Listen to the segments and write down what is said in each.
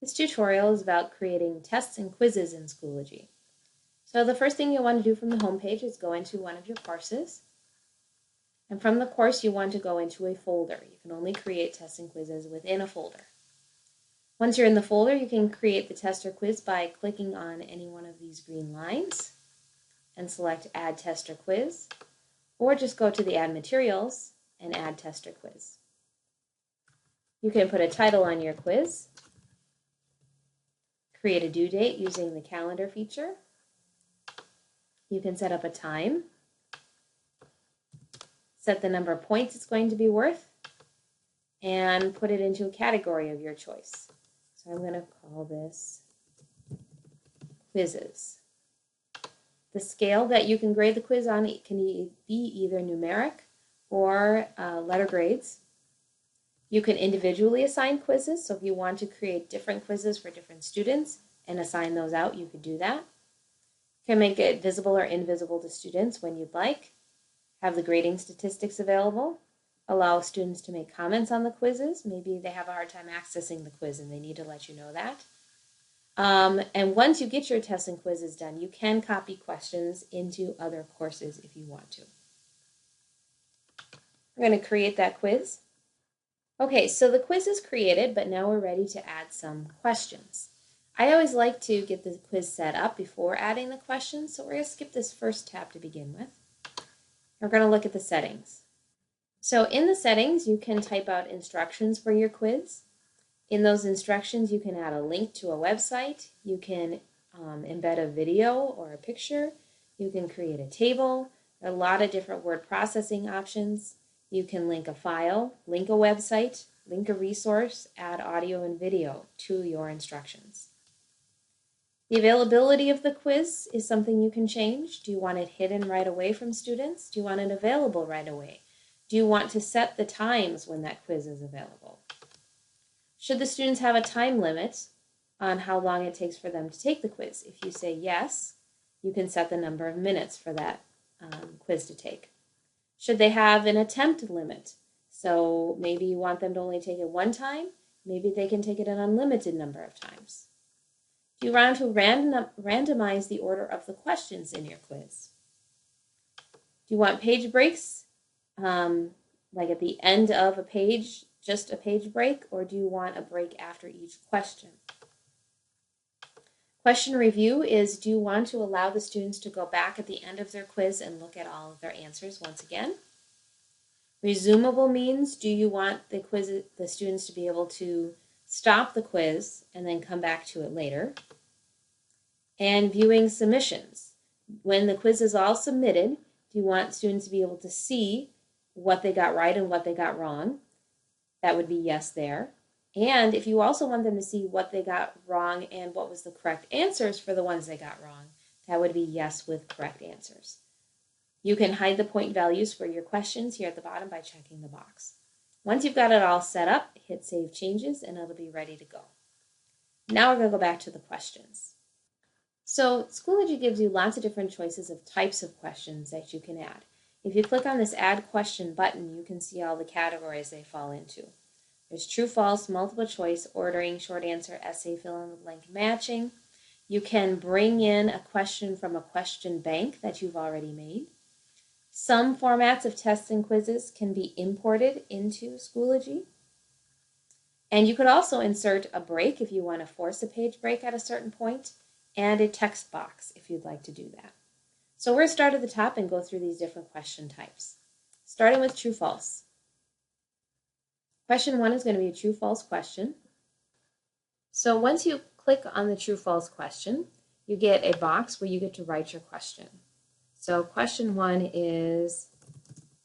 This tutorial is about creating tests and quizzes in Schoology. So the first thing you want to do from the home page is go into one of your courses. And from the course, you want to go into a folder. You can only create tests and quizzes within a folder. Once you're in the folder, you can create the test or quiz by clicking on any one of these green lines and select Add Test or Quiz, or just go to the Add Materials and Add Test or Quiz. You can put a title on your quiz, create a due date using the calendar feature. You can set up a time, set the number of points it's going to be worth, and put it into a category of your choice. So I'm going to call this quizzes. The scale that you can grade the quiz on can be either numeric or letter grades. You can individually assign quizzes, so if you want to create different quizzes for different students and assign those out, you could do that. You can make it visible or invisible to students when you'd like, have the grading statistics available, allow students to make comments on the quizzes. Maybe they have a hard time accessing the quiz and they need to let you know that. And once you get your tests and quizzes done, you can copy questions into other courses if you want to. We're going to create that quiz. Okay, so the quiz is created, but now we're ready to add some questions. I always like to get the quiz set up before adding the questions, so we're going to skip this first tab to begin with. We're going to look at the settings. So in the settings, you can type out instructions for your quiz. In those instructions, you can add a link to a website. You can embed a video or a picture. You can create a table. There are a lot of different word processing options. You can link a file, link a website, link a resource, add audio and video to your instructions. The availability of the quiz is something you can change. Do you want it hidden right away from students? Do you want it available right away? Do you want to set the times when that quiz is available? Should the students have a time limit on how long it takes for them to take the quiz? If you say yes, you can set the number of minutes for that quiz to take. Should they have an attempt limit? So maybe you want them to only take it one time. Maybe they can take it an unlimited number of times. Do you want to randomize the order of the questions in your quiz? Do you want page breaks, like at the end of a page, just a page break, or do you want a break after each question? Question review is, do you want to allow the students to go back at the end of their quiz and look at all of their answers once again? Resumable means, do you want the students to be able to stop the quiz and then come back to it later? And viewing submissions. When the quiz is all submitted, do you want students to be able to see what they got right and what they got wrong? That would be yes there. And if you also want them to see what they got wrong and what was the correct answers for the ones they got wrong, that would be yes with correct answers. You can hide the point values for your questions here at the bottom by checking the box. Once you've got it all set up, hit Save Changes and it'll be ready to go. Now we're going to go back to the questions. So Schoology gives you lots of different choices of types of questions that you can add. If you click on this Add Question button, you can see all the categories they fall into. There's true, false, multiple choice, ordering, short answer, essay, fill in the blank, matching. You can bring in a question from a question bank that you've already made. Some formats of tests and quizzes can be imported into Schoology. And you could also insert a break if you want to force a page break at a certain point, and a text box if you'd like to do that. So we're going to start at the top and go through these different question types. Starting with true, false. Question 1 is going to be a true, false question. So once you click on the true, false question, you get a box where you get to write your question. So question 1 is,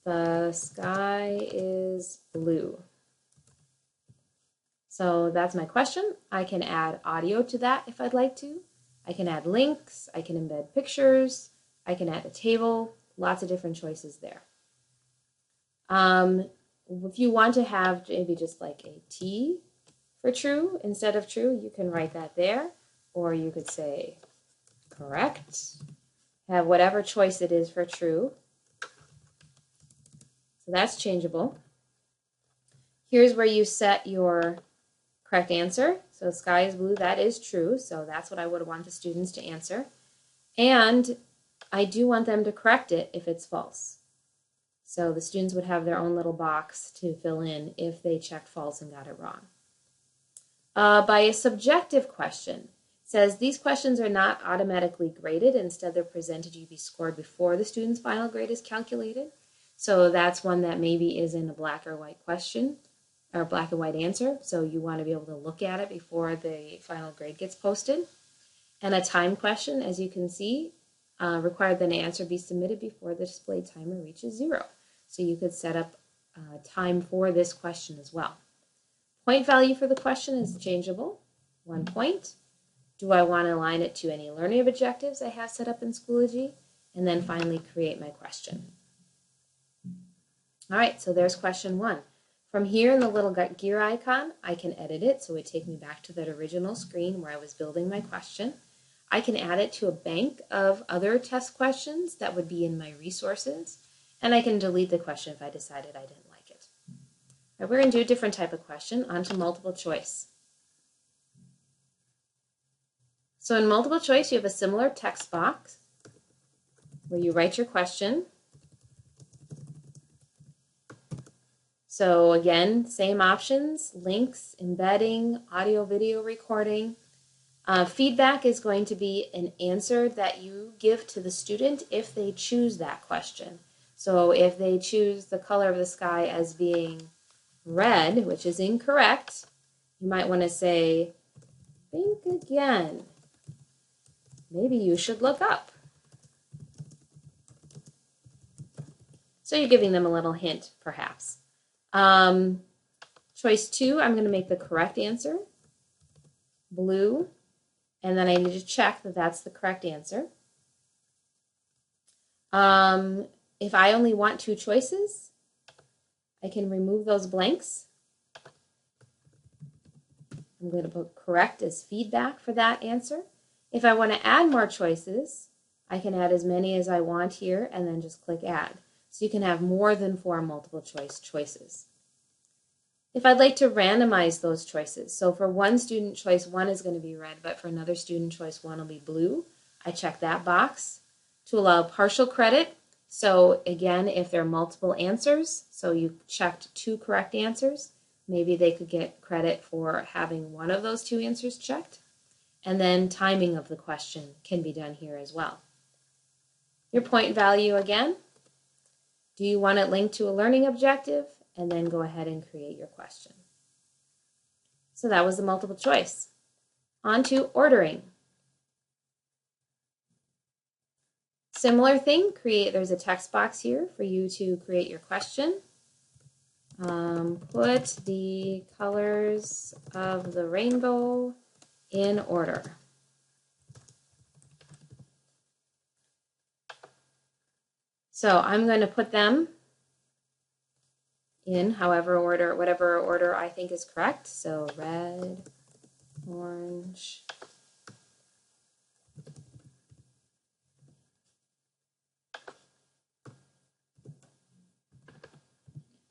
the sky is blue. So that's my question. I can add audio to that if I'd like to. I can add links, I can embed pictures, I can add a table, lots of different choices there. If you want to have maybe just like a T for true instead of true, you can write that there, or you could say correct, have whatever choice it is for true. So that's changeable. Here's where you set your Correct answer. So sky is blue, that is true. So that's what I would want the students to answer. And I do want them to correct it if it's false. So the students would have their own little box to fill in if they checked false and got it wrong. By a subjective question, it says these questions are not automatically graded. Instead, they're presented to be scored before the student's final grade is calculated. So that's one that maybe is in a black or white question or black and white answer. So you want to be able to look at it before the final grade gets posted. And a time question, as you can see, required that an answer be submitted before the display timer reaches 0. So you could set up time for this question as well. Point value for the question is changeable, 1 point. Do I want to align it to any learning objectives I have set up in Schoology? And then finally create my question. All right, so there's question 1. From here in the little gear icon, I can edit it, so it takes me back to that original screen where I was building my question. I can add it to a bank of other test questions that would be in my resources, and I can delete the question if I decided I didn't like it. All right, we're going to do a different type of question, onto multiple choice. So in multiple choice, you have a similar text box where you write your question. So again, same options, links, embedding, audio, video recording. Feedback is going to be an answer that you give to the student if they choose that question. So if they choose the color of the sky as being red, which is incorrect, you might want to say, think again. Maybe you should look up. So you're giving them a little hint, perhaps. Choice 2, I'm going to make the correct answer, blue, and then I need to check that that's the correct answer. If I only want 2 choices, I can remove those blanks. I'm going to put correct as feedback for that answer. If I want to add more choices, I can add as many as I want here and then just click add. So you can have more than 4 multiple choice choices. If I'd like to randomize those choices, so for one student, choice 1 is going to be red, but for another student, choice 1 will be blue, I check that box. To allow partial credit, so again, if there are multiple answers, so you checked 2 correct answers, maybe they could get credit for having one of those 2 answers checked. And then timing of the question can be done here as well. Your point value again, do you want it linked to a learning objective? And then go ahead and create your question. So that was the multiple choice. On to ordering. Similar thing, there's a text box here for you to create your question. Put the colors of the rainbow in order. So I'm going to put them in whatever order I think is correct. So red, orange,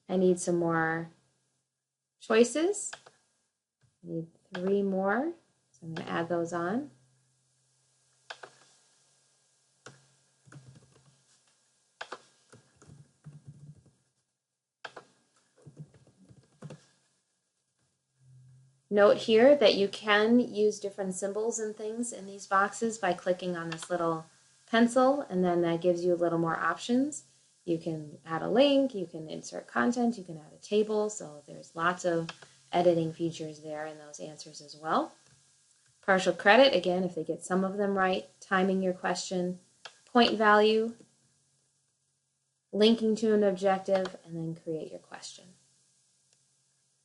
I need some more choices. I need 3 more, so I'm going to add those on. Note here that you can use different symbols and things in these boxes by clicking on this little pencil, and then that gives you a little more options. You can add a link, you can insert content, you can add a table, so there's lots of editing features there in those answers as well. Partial credit, again, if they get some of them right, timing your question, point value, linking to an objective, and then create your question.